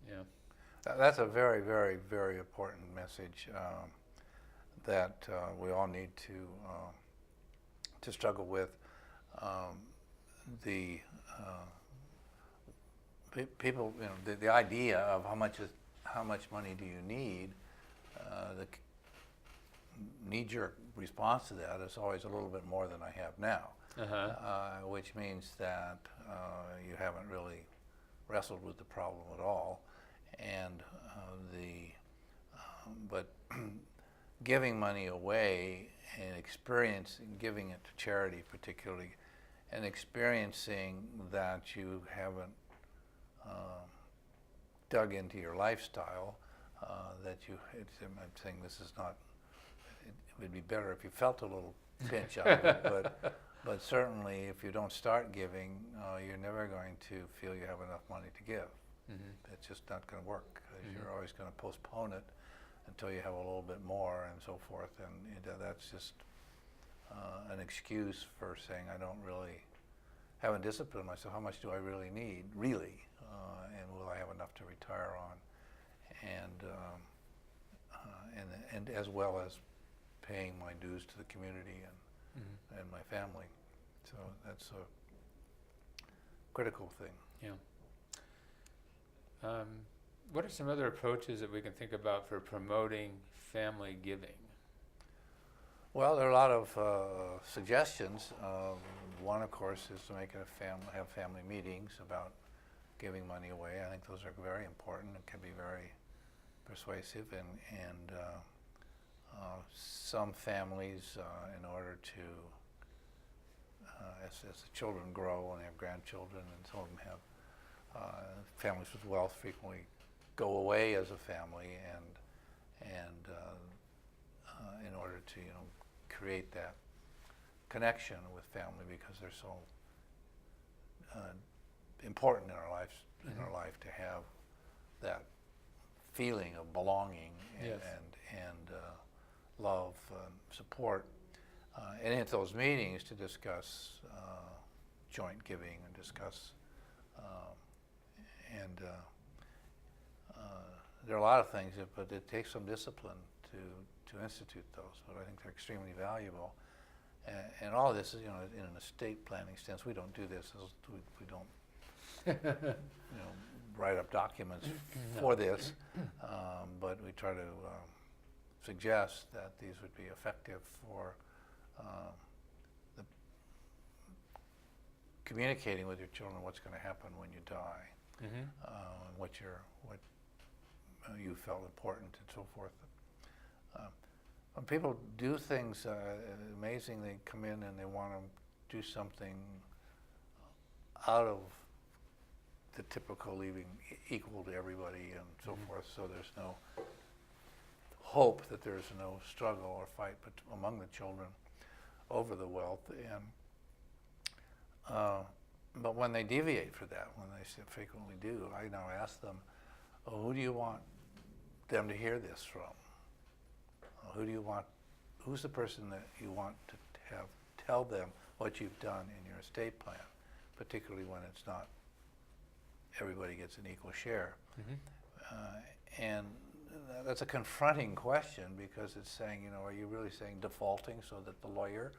Yeah. That's a very, very, very important message that we all need to struggle with. Um, the people, the idea of how much money do you need, the knee-jerk response to that is always a little bit more than I have now, Uh-huh. which means that you haven't really wrestled with the problem at all, and but giving money away and giving it to charity particularly, and experiencing that you haven't dug into your lifestyle, I'm saying this is not, it would be better if you felt a little pinch of it, but certainly if you don't start giving, you're never going to feel you have enough money to give. Mm-hmm. It's just not going to work, because Mm-hmm. you're always going to postpone it until you have a little bit more and so forth, and that's just an excuse for saying I haven't disciplined myself. How much do I really need, and will I have enough to retire on, and as well as paying my dues to the community Mm-hmm. and my family. So that's a critical thing. Yeah. What are some other approaches that we can think about for promoting family giving? Well, there are a lot of suggestions. One, of course, is to have family meetings about giving money away. I think those are very important and can be very persuasive. And some families, in order to, as the children grow and they have grandchildren, and some of them have families with wealth, frequently go away as a family, and in order to create that connection with family, because they're so important in our lives, in our life, to have that feeling of belonging and Yes. and love and support, and at those meetings to discuss joint giving and discuss and there are a lot of things, but it takes some discipline to institute those. But I think they're extremely valuable. And all of this is, in an estate planning sense, we don't do this. We don't, write up documents for this, but we try to suggest that these would be effective for the communicating with your children what's going to happen when you die, Mm-hmm. what you felt important, and so forth. When people do things, amazing, they come in and they want to do something out of the typical, leaving equal to everybody and so forth, so there's no hope that there's no struggle or fight among the children over the wealth. But when they deviate for that, when they frequently do, I now ask them, who do you want them to hear this from? Who's the person that you want to have tell them what you've done in your estate plan, particularly when it's not everybody gets an equal share. Mm-hmm. And that's a confronting question, because it's saying, are you really saying defaulting so that the lawyer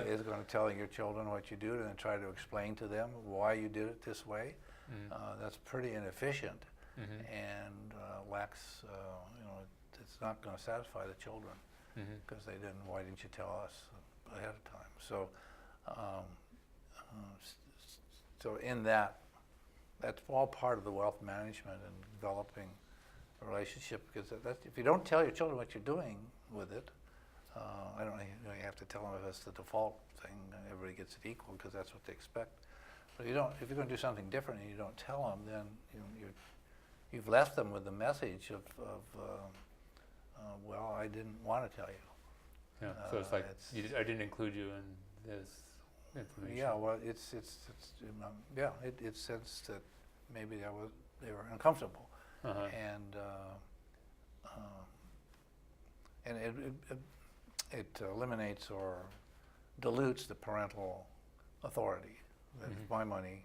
is going to tell your children what you do and then try to explain to them why you did it this way? That's pretty inefficient and lacks, it's not going to satisfy the children, because they didn't. Why didn't you tell us ahead of time? So, so in that's all part of the wealth management and developing a relationship. Because if you don't tell your children what you're doing with it, I don't know, you have to tell them if it's the default thing. Everybody gets it equal because that's what they expect. But if you're going to do something different and you don't tell them, then you've left them with the message of well, I didn't want to tell you. Yeah. So it's like I didn't include you in this information. Yeah. Well, it's sensed that maybe they were uncomfortable, and it eliminates or dilutes the parental authority. That it's my money,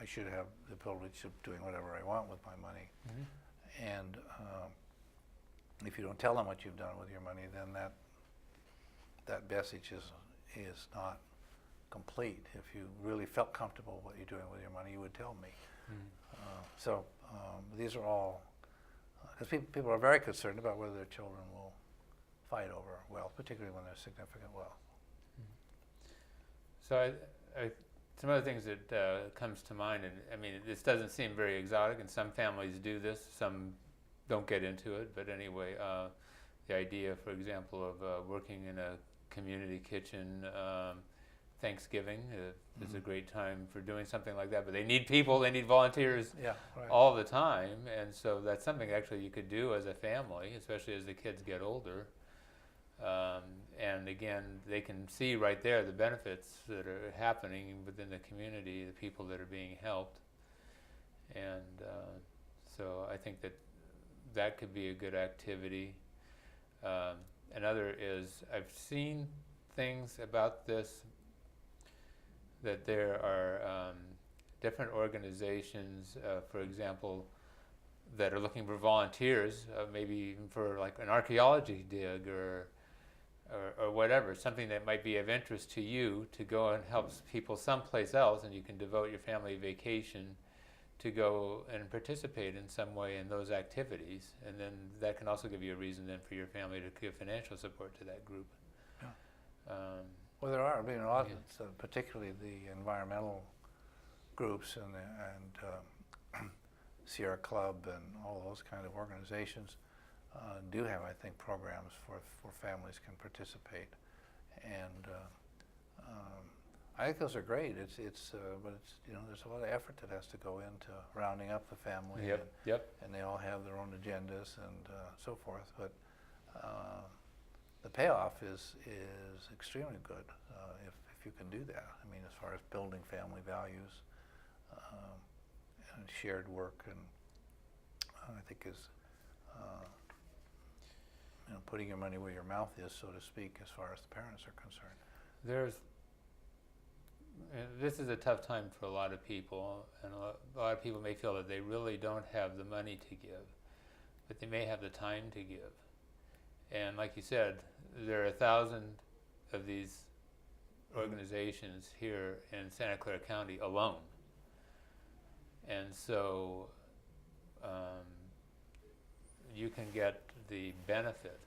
I should have the privilege of doing whatever I want with my money. And if you don't tell them what you've done with your money, then that message is not complete. If you really felt comfortable what you're doing with your money, you would tell me. So these are all, because people are very concerned about whether their children will fight over wealth, particularly when there's significant wealth. So some other things that comes to mind, and I mean, this doesn't seem very exotic, and some families do this, some don't get into it, but anyway, the idea, for example, of working in a community kitchen, Thanksgiving is a great time for doing something like that, but they need people, they need volunteers all the time, and so that's something actually you could do as a family, especially as the kids get older. And again, they can see right there the benefits that are happening within the community, the people that are being helped. And so I think that could be a good activity. Another is, I've seen things about this, that there are different organizations, for example, that are looking for volunteers, maybe even for like an archaeology dig or whatever, something that might be of interest to you, to go and help people someplace else, and you can devote your family vacation to go and participate in some way in those activities, and then that can also give you a reason then for your family to give financial support to that group. Well, there are, I mean, a lot, particularly the environmental groups and Sierra Club and all those kind of organizations do have, I think, programs for families can participate, and I think those are great. But it's there's a lot of effort that has to go into rounding up the family. And they all have their own agendas and so forth. But the payoff is extremely good if you can do that. I mean, as far as building family values and shared work, and I think is putting your money where your mouth is, so to speak, as far as the parents are concerned. This is a tough time for a lot of people, and a lot of people may feel that they really don't have the money to give, but they may have the time to give. And like you said, there are 1,000 of these organizations here in Santa Clara County alone. And so you can get the benefit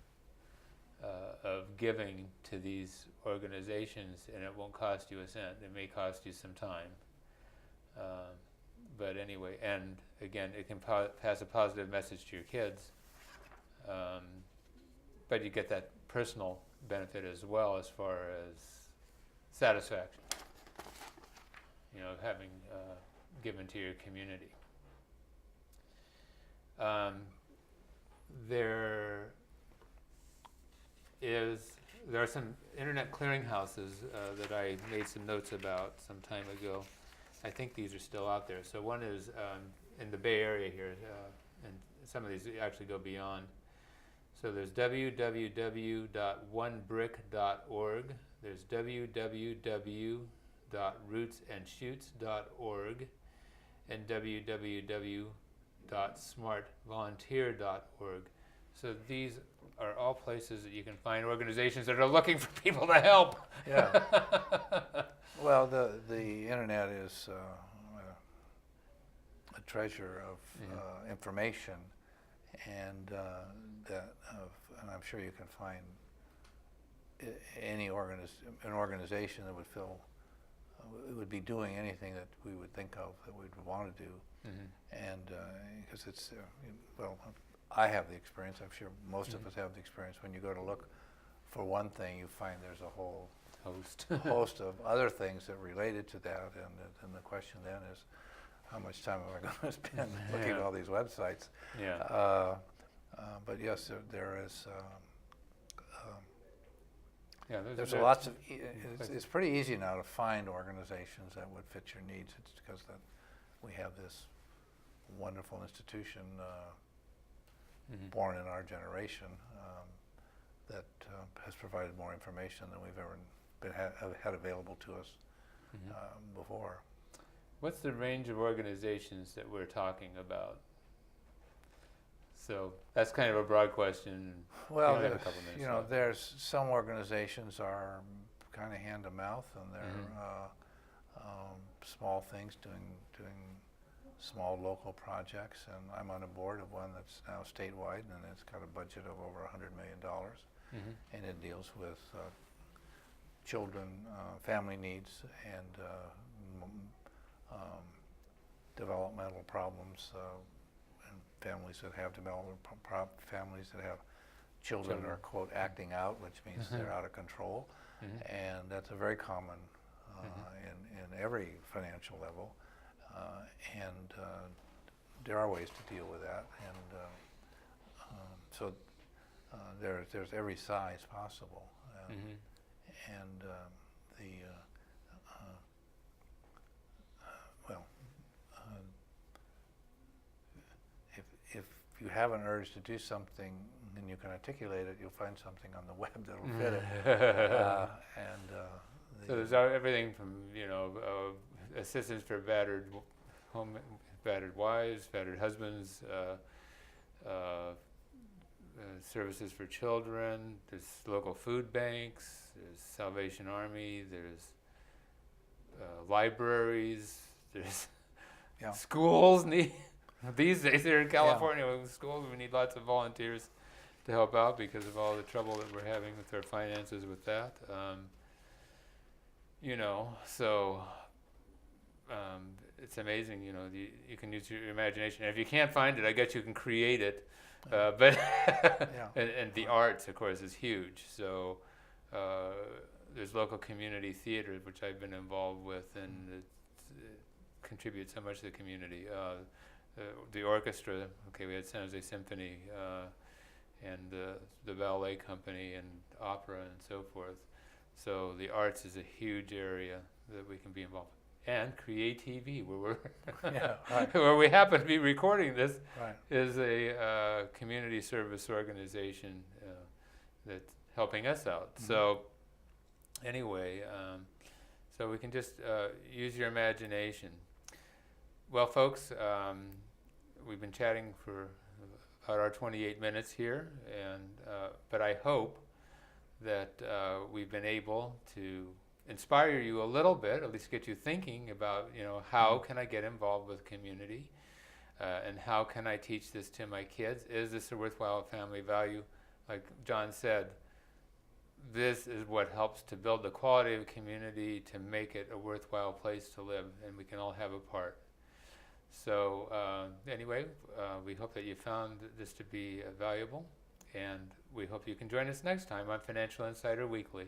of giving to these organizations, and it won't cost you a cent. It may cost you some time. But anyway, and again, it can pass a positive message to your kids. But you get that personal benefit as well, as far as satisfaction, having given to your community. There are some internet clearinghouses that I made some notes about some time ago. I think these are still out there. So one is in the Bay Area here, and some of these actually go beyond. So there's www.onebrick.org. There's www.rootsandsshoots.org, and www.smartvolunteer.org. So these are all places that you can find organizations that are looking for people to help. Yeah. Well, the internet is a treasure of information, and and I'm sure you can find an organization that would feel it would be doing anything that we would think of that we'd want to do, and because it's I have the experience. I'm sure most of us have the experience. When you go to look for one thing, you find there's a whole host of other things that related to that, and the question then is, how much time am I going to spend looking at all these websites? But yes, there is. There's lots of. It's pretty easy now to find organizations that would fit your needs. It's because that we have this wonderful institution born in our generation that has provided more information than we've ever had available to us before. What's the range of organizations that we're talking about? So that's kind of a broad question. Well, only have a couple minutes left. there's some organizations are kind of hand to mouth, and they're small things, doing small local projects. And I'm on a board of one that's now statewide, and it's got a budget of over $100 million, Mhm. and it deals with children, family needs, and developmental problems, and families that have families that have children are, quote, acting out, which means they're out of control. Mhm. And that's a very common in every financial level. And there are ways to deal with that. And so there's every size possible. Mhm. And well, if you have an urge to do something and you can articulate it, you'll find something on the web that'll fit it. So there's everything from assistance for battered wives, battered husbands, services for children. There's local food banks. There's Salvation Army. There's libraries. There's Yeah. schools. These days here in California, with schools, we need lots of volunteers to help out because of all the trouble that we're having with our finances with that. So it's amazing. You can use your imagination. And if you can't find it, I guess you can create it. But and the arts, of course, is huge. So there's local community theater, which I've been involved with, and it contributes so much to the community. The orchestra, we had San Jose Symphony, and the ballet company, and opera, and so forth. So the arts is a huge area that we can be involved in. And Create-TV, where where we happen to be recording this, is a community service organization that's helping us out. Mm-hmm. So anyway, so we can just use your imagination. Well, folks, we've been chatting for about our 28 minutes here, and but I hope that we've been able to inspire you a little bit, at least get you thinking about, how can I get involved with community, and how can I teach this to my kids? Is this a worthwhile family value? Like John said, this is what helps to build the quality of a community, to make it a worthwhile place to live, and we can all have a part. So anyway, we hope that you found this to be valuable, and we hope you can join us next time on Financial Insider Weekly.